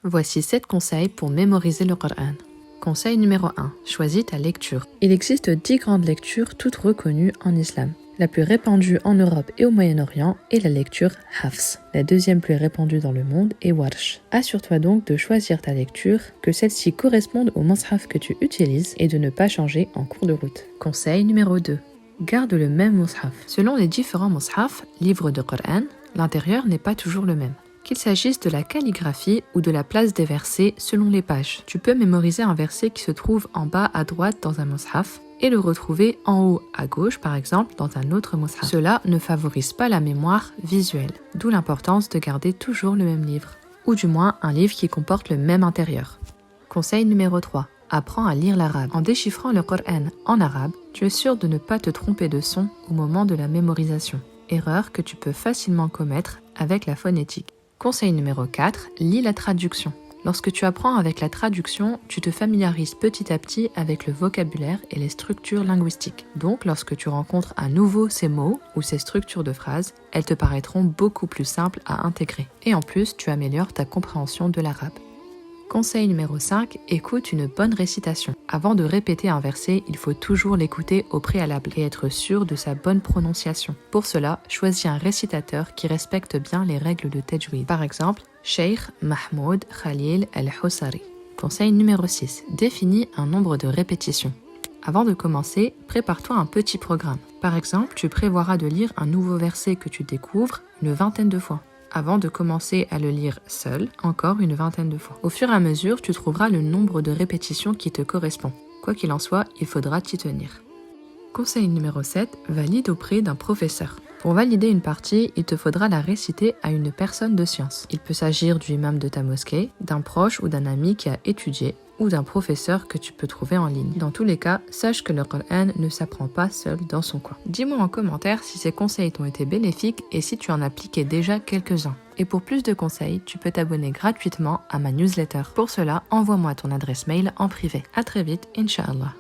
Voici 7 conseils pour mémoriser le Coran. Conseil numéro 1. Choisis ta lecture. Il existe 10 grandes lectures toutes reconnues en islam. La plus répandue en Europe et au Moyen-Orient est la lecture Hafs. La deuxième plus répandue dans le monde est Warsh. Assure-toi donc de choisir ta lecture, que celle-ci corresponde au mushaf que tu utilises et de ne pas changer en cours de route. Conseil numéro 2. Garde le même mushaf. Selon les différents mushafs, livres de Coran, l'intérieur n'est pas toujours le même. Qu'il s'agisse de la calligraphie ou de la place des versets selon les pages. Tu peux mémoriser un verset qui se trouve en bas à droite dans un mushaf et le retrouver en haut à gauche par exemple dans un autre mushaf. Cela ne favorise pas la mémoire visuelle, d'où l'importance de garder toujours le même livre, ou du moins un livre qui comporte le même intérieur. Conseil numéro 3. Apprends à lire l'arabe. En déchiffrant le Coran en arabe, tu es sûr de ne pas te tromper de son au moment de la mémorisation. Erreur que tu peux facilement commettre avec la phonétique. Conseil numéro 4, lis la traduction. Lorsque tu apprends avec la traduction, tu te familiarises petit à petit avec le vocabulaire et les structures linguistiques. Donc, lorsque tu rencontres à nouveau ces mots ou ces structures de phrases, elles te paraîtront beaucoup plus simples à intégrer. Et en plus, tu améliores ta compréhension de l'arabe. Conseil numéro 5, écoute une bonne récitation. Avant de répéter un verset, il faut toujours l'écouter au préalable et être sûr de sa bonne prononciation. Pour cela, choisis un récitateur qui respecte bien les règles de tajwid. Par exemple, Cheikh Mahmoud Khalil Al-Husari. Conseil numéro 6, définis un nombre de répétitions. Avant de commencer, prépare-toi un petit programme. Par exemple, tu prévoiras de lire un nouveau verset que tu découvres une vingtaine de fois. Avant de commencer à le lire seul, encore une vingtaine de fois. Au fur et à mesure, tu trouveras le nombre de répétitions qui te correspond. Quoi qu'il en soit, il faudra t'y tenir. Conseil numéro 7, valide auprès d'un professeur. Pour valider une partie, il te faudra la réciter à une personne de science. Il peut s'agir du imam de ta mosquée, d'un proche ou d'un ami qui a étudié, ou d'un professeur que tu peux trouver en ligne. Dans tous les cas, sache que le Coran ne s'apprend pas seul dans son coin. Dis-moi en commentaire si ces conseils t'ont été bénéfiques et si tu en appliquais déjà quelques-uns. Et pour plus de conseils, tu peux t'abonner gratuitement à ma newsletter. Pour cela, envoie-moi ton adresse mail en privé. À très vite, Inch'Allah.